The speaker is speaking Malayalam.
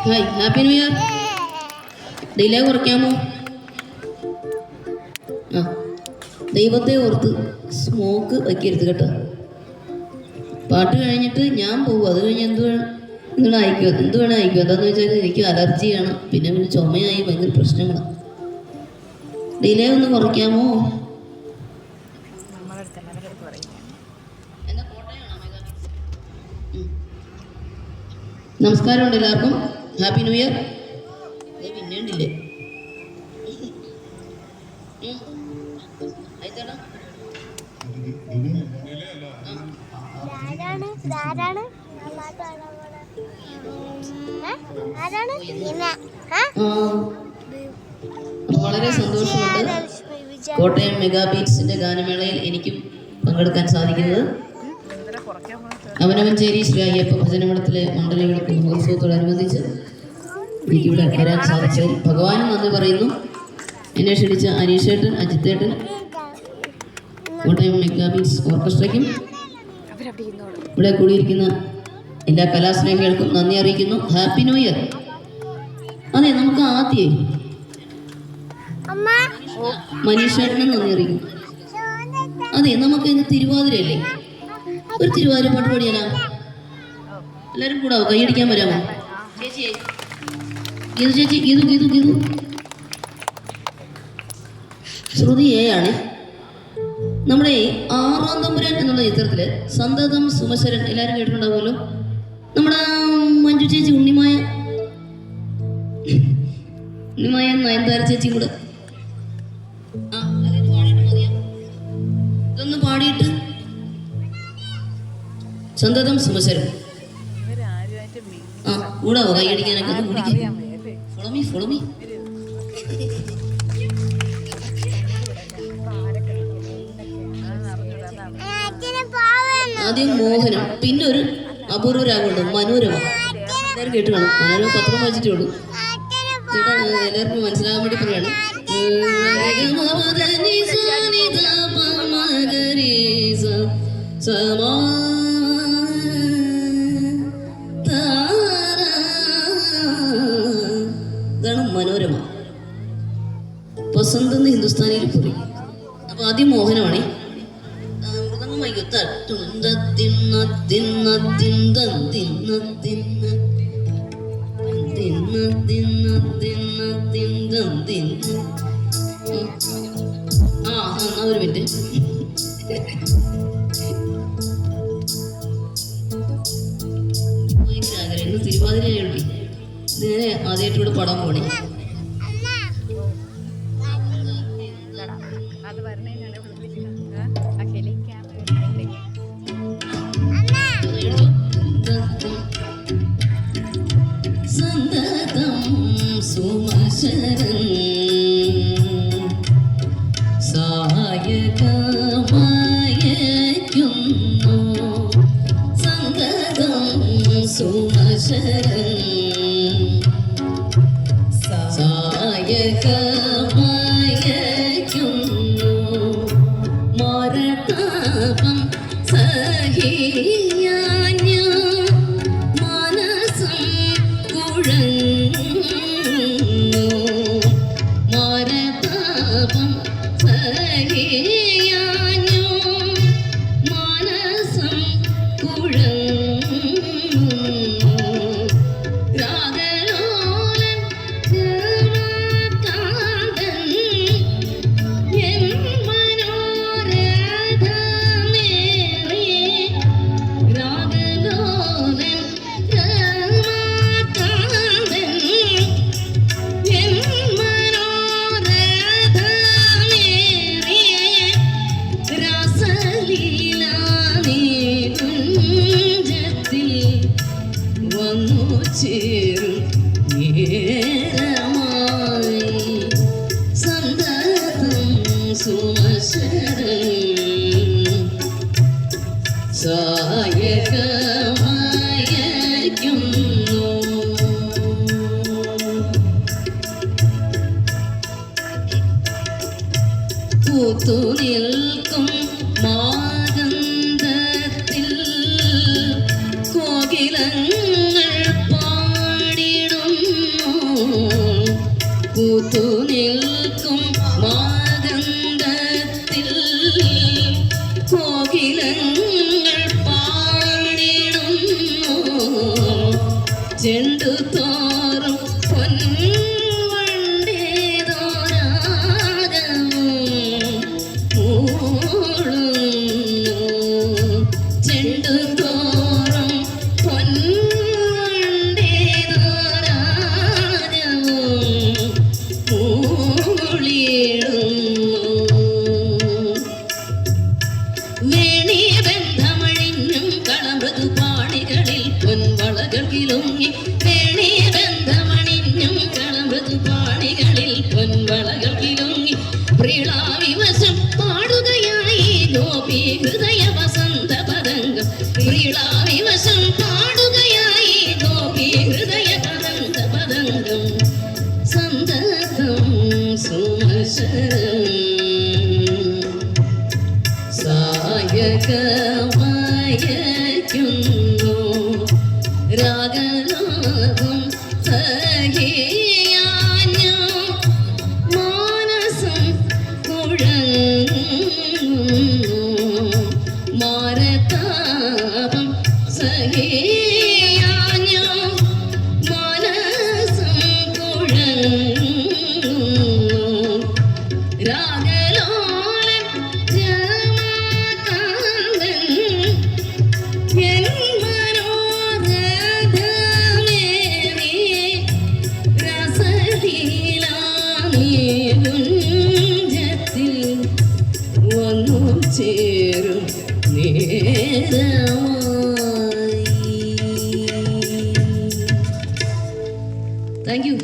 Hi, happy new year. Delay കുറയ്ക്കാമോ? ആ, ദൈവത്തെ ഓർത്ത് സ്മോക്ക് വയ്ക്കരുത് കേട്ടോ. പാട്ട് കഴിഞ്ഞിട്ട് ഞാൻ പോകും. അത് കഴിഞ്ഞ് എന്ത് വേണം അയക്കുക, എന്ത് വേണം അയക്കുക. എന്താണെന്ന് വെച്ചാൽ എനിക്ക് അലർജിയാണ്, പിന്നെ ചുമയായി, ഭയങ്കര പ്രശ്നങ്ങളാണ്. ഡിലേ ഒന്ന് കുറയ്ക്കാമോ? നമസ്കാരമുണ്ട് എല്ലാവർക്കും. Happy new year. പിന്നേണ്ടില്ലേ വളരെ സന്തോഷമുണ്ട്. കോട്ടയം മെഗാ ബീറ്റ്സിന്റെ ഗാനമേളയിൽ എനിക്കും പങ്കെടുക്കാൻ സാധിക്കുന്നത്. അവനവഞ്ചേരി ശ്രീ അയ്യപ്പ ഭജനമഠത്തിലെ മണ്ഡലങ്ങൾക്ക് മഹോത്സവത്തോടനുബന്ധിച്ച് എനിക്കിവിടെ വരാൻ സാധിച്ചതിൽ ഭഗവാനും നന്ദി പറയുന്നു. എന്നെ ക്ഷണിച്ച അനീഷേട്ടൻ, അജിത്തേട്ടൻ, കോട്ടയം മെഗാ ബീറ്റ്സ് ഓർക്കസ്ട്രയ്ക്കും ഇവിടെ കൂടിയിരിക്കുന്ന എല്ലാ കലാസ്നേഹികൾക്കും നന്ദി അറിയിക്കുന്നു. Happy new year. അതെ, നമുക്ക് ആദ്യം മനീഷേട്ടനും നന്ദി അറിയിക്കുന്നു. അതെ, നമുക്ക് ഇന്ന് തിരുവാതിരയല്ലേ, ഒരു തിരുവാതിര പാട്ട് പാടിയാലോ? എല്ലാവരും കൂടാവോ? കൈയടിക്കാൻ വരാമോ? ഗീതു ചേച്ചി, ഗീതു ഗീതു ഗീതു. ശ്രുതി എ ആണ്. നമ്മുടെ ആറാം തമ്പുരാൻ എന്നുള്ള ചിത്രത്തില് സന്തതം സുമശരൻ എല്ലാവരും കേട്ടിട്ടുണ്ടാവുമല്ലോ. നമ്മുടെ മഞ്ജു ചേച്ചി, ഉണ്ണിമായ നയൻതാര ചേച്ചിയും കൂടെ ഇതൊന്ന് പാടിയിട്ട് സന്തതം സുമശരൻ കൂടാവോ? കൈയടിക്കാനൊക്കെ ഫോളോമി ഫോളോമി. ആദ്യം മോഹനം, പിന്നെ ഒരു അപൂർവ രാഗമുണ്ട് മനോരമ. എല്ലാവരും കേട്ട് കാണും. മനോരമ പത്രം വായിച്ചിട്ടേ ഉള്ളൂ ചേട്ടാ, എല്ലാവർക്കും മനസ്സിലാകാൻ വേണ്ടി പറയാണ്. ഇതാണ് മനോരമ. വസന്ത് എന്ന് ഹിന്ദുസ്ഥാനിയിൽ പറയും. അപ്പൊ ആദ്യം മോഹനമാണേ. ഒരു മിനിറ്റ്. ഇന്ന് തിരുവാതിരയായി നേരെ ആദ്യമായിട്ട് ഇവിടെ പടം പോണേ. സന്തതം സുമശരൻ സായകമായയ്ക്കുന്നു. സന്തതം സുമശരൻ സായകമായയ്ക്കുന്നു. മരതാപം സഹിയാഞ്ഞ മനസം കുഴങ്ങുന്നു. മരതാപം സഹിയാഞ്ഞ മനസം കുഴങ്ങുന്നു. രാഗലോലൻ കാന്തൻ എൻ മനോരഥമേറി. രാഗലോലൻ കാന്തൻ എൻ മനോരഥമേറി. രാസലീലാനികുഞ്ചത്തിൽ വന്നു ചേരും നേരമായി. സന്തതം സുമശരൻ സായകമായയ്ക്കുന്നു. പൂത്തു നിൽക്കും മാഗന്ധത്തിൽ കോകില പൂത്തു നിൽക്കും മാഗന്ധത്തിൽ കോകിലങ്ങൾ പാടിടുന്നു ചെണ്ടു തോറും പ്രീളാവിവശം പാടുകയായി ഗോപി ഹൃദയ വസന്ത പതംഗം പ്രീളാവിവശം പാടുകയായി ഗോപി ഹൃദയ വസന്ത പതംഗം സന്തതം സുമശരം സായകമയക്കുന്നു രാഗനാദം മാരതാപം സഹിയാഞ്ഞ മനസം കുഴങ്ങുന്നു രാഗലോലൻ രമാകാന്തൻ എൻ മനോരഥമേറി രസലീലാനികുഞ്ചത്തിൽ വന്നു ചേരും നേരമായി. Thank you.